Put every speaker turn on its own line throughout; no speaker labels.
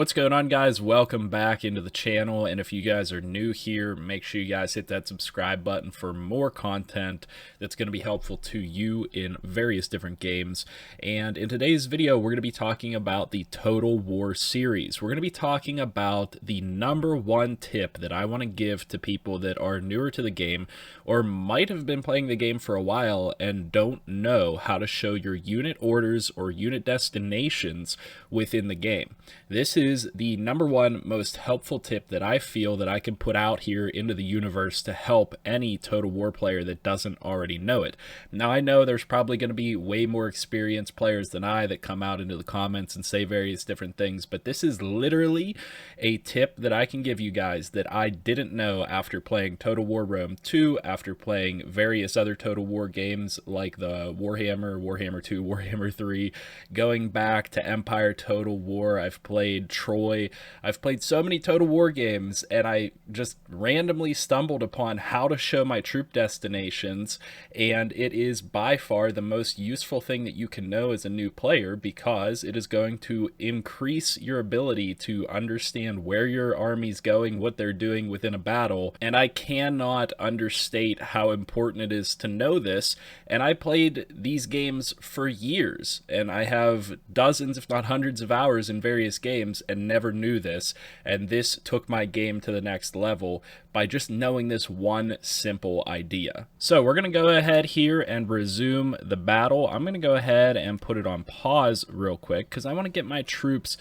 What's going on, guys? Welcome back into the channel, and if you guys are new here, make sure you guys hit that subscribe button for more content that's going to be helpful to you in various different games. And in today's video, we're going to be talking about the Total War series. We're going to be talking about the #1 tip that I want to give to people that are newer to the game or might have been playing the game for a while and don't know how to show your unit orders or unit destinations within the game. This is the #1 most helpful tip that I feel that I can put out here into the universe to help any Total War player that doesn't already know it. Now, I know there's probably going to be way more experienced players than I that come out into the comments and say various different things, but this is literally a tip that I can give you guys that I didn't know after playing Total War Rome 2, after playing various other Total War games like the Warhammer, Warhammer 2, Warhammer 3, going back to Empire Total War. I've played Troy. I've played so many Total War games, and I just randomly stumbled upon how to show my troop destinations, and it is by far the most useful thing that you can know as a new player, because it is going to increase your ability to understand where your army's going, what they're doing within a battle, and I cannot understate how important it is to know this. And I played these games for years, and I have dozens if not hundreds of hours in various games and never knew this, and this took my game to the next level by just knowing this one simple idea. So we're going to go ahead here and resume the battle. I'm going to go ahead and put it on pause real quick because I want to get my troops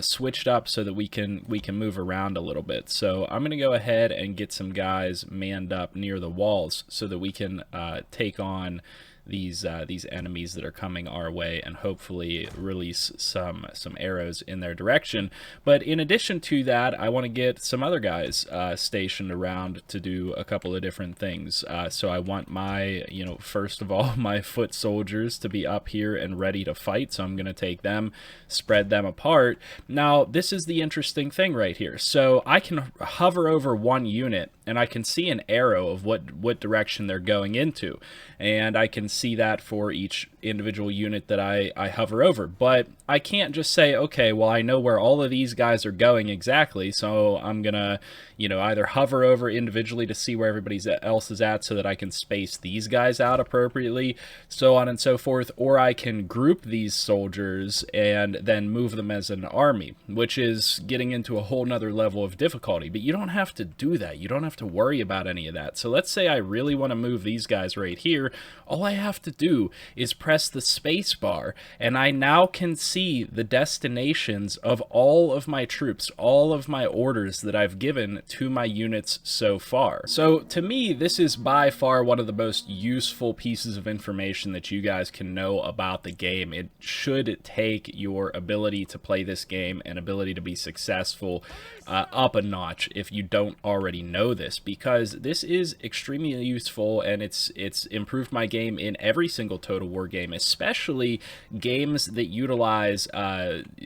switched up so that we can move around a little bit. So I'm going to go ahead and get some guys manned up near the walls so that we can take on these enemies that are coming our way and hopefully release some arrows in their direction. But in addition to that, I want to get some other guys stationed around to do a couple of different things. So I want my, first of all, my foot soldiers to be up here and ready to fight. So I'm going to take them, spread them apart. Now, this is the interesting thing right here. So I can hover over one unit and I can see an arrow of what direction they're going into. And I can see that for each individual unit that I hover over. But I can't just say, okay, well, I know where all of these guys are going exactly, so I'm gonna, either hover over individually to see where everybody else is at so that I can space these guys out appropriately, so on and so forth, or I can group these soldiers and then move them as an army, which is getting into a whole nother level of difficulty. But you don't have to do that. You don't have to worry about any of that. So let's say I really want to move these guys right here. All I have to do is press the space bar, and I now can see the destinations of all of my troops, all of my orders that I've given to my units so far. So to me, this is by far one of the most useful pieces of information that you guys can know about the game. It should take your ability to play this game and ability to be successful up a notch if you don't already know this, because this is extremely useful, and it's improved my game in every single Total War game, especially games that utilize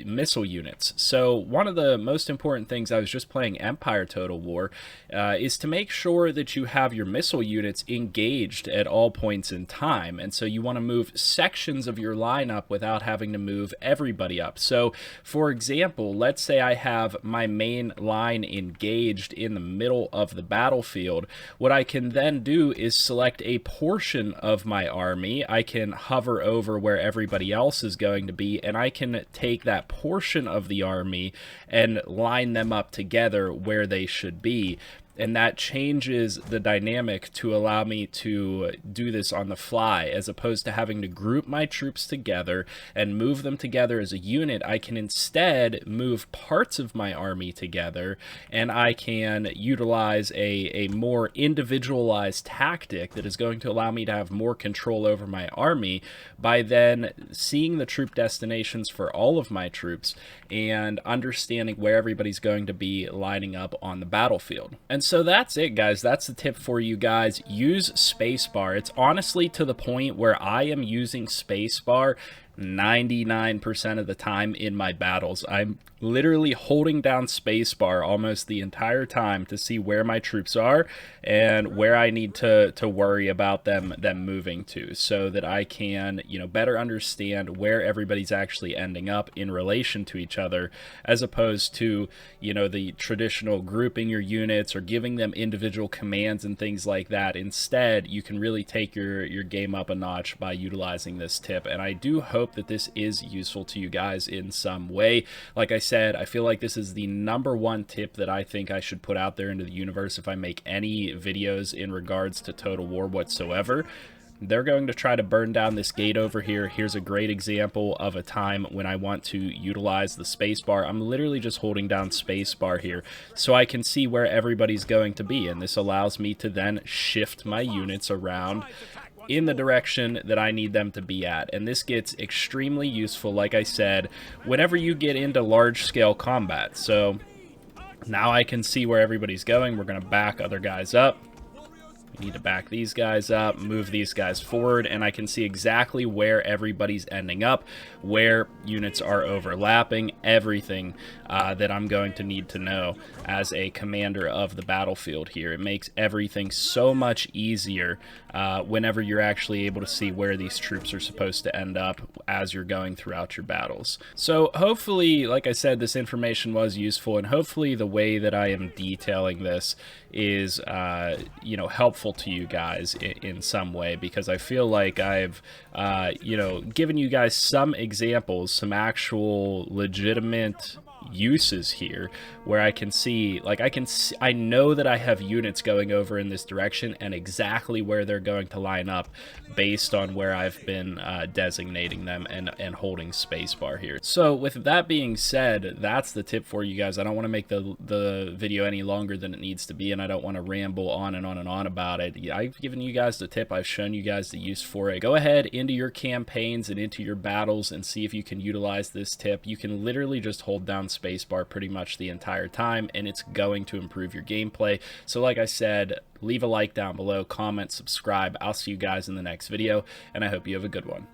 missile units. So one of the most important things, I was just playing Empire Total War, is to make sure that you have your missile units engaged at all points in time. And so you want to move sections of your lineup without having to move everybody up. So for example, let's say I have my main line engaged in the middle of the battlefield. What I can then do is select a portion of my army. I can hover over where everybody else is going to be, and I can take that portion of the army and line them up together where they should be. And that changes the dynamic to allow me to do this on the fly, as opposed to having to group my troops together and move them together as a unit. I can instead move parts of my army together, and I can utilize a more individualized tactic that is going to allow me to have more control over my army by then seeing the troop destinations for all of my troops and understanding where everybody's going to be lining up on the battlefield. And so that's it, guys. That's the tip for you guys. Use spacebar. It's honestly to the point where I am using spacebar 99% of the time in my battles. I'm literally holding down spacebar almost the entire time to see where my troops are and where I need to worry about them moving to, so that I can, you know, better understand where everybody's actually ending up in relation to each other, as opposed to, you know, the traditional grouping your units or giving them individual commands and things like that. Instead, you can really take your game up a notch by utilizing this tip, and I do hope that this is useful to you guys in some way. Like I said, I feel like this is the #1 tip that I think I should put out there into the universe if I make any videos in regards to Total War whatsoever. They're going to try to burn down this gate over here. Here's a great example of a time when I want to utilize the spacebar. I'm literally just holding down spacebar here so I can see where everybody's going to be, and this allows me to then shift my units around in the direction that I need them to be at. And this gets extremely useful, like I said, whenever you get into large-scale combat. So now I can see where everybody's going. We're going to back other guys up. We need to back these guys up, move these guys forward, and I can see exactly where everybody's ending up, where units are overlapping, everything that I'm going to need to know as a commander of the battlefield here. It makes everything so much easier whenever you're actually able to see where these troops are supposed to end up as you're going throughout your battles. So hopefully, like I said, this information was useful, and hopefully the way that I am detailing this is you know, helpful to you guys in some way, because I feel like I've you know, given you guys some examples, some actual legitimate uses here where I can see, like, I know that I have units going over in this direction and exactly where they're going to line up based on where I've been designating them and holding spacebar here. So with that being said, that's the tip for you guys. I don't want to make the video any longer than it needs to be, and I don't want to ramble on and on and on about it. I've given you guys the tip, I've shown you guys the use for it. Go ahead into your campaigns and into your battles and see if you can utilize this tip. You can literally just hold down spacebar pretty much the entire time, and it's going to improve your gameplay. So like I said, leave a like down below, comment, subscribe. I'll see you guys in the next video, and I hope you have a good one.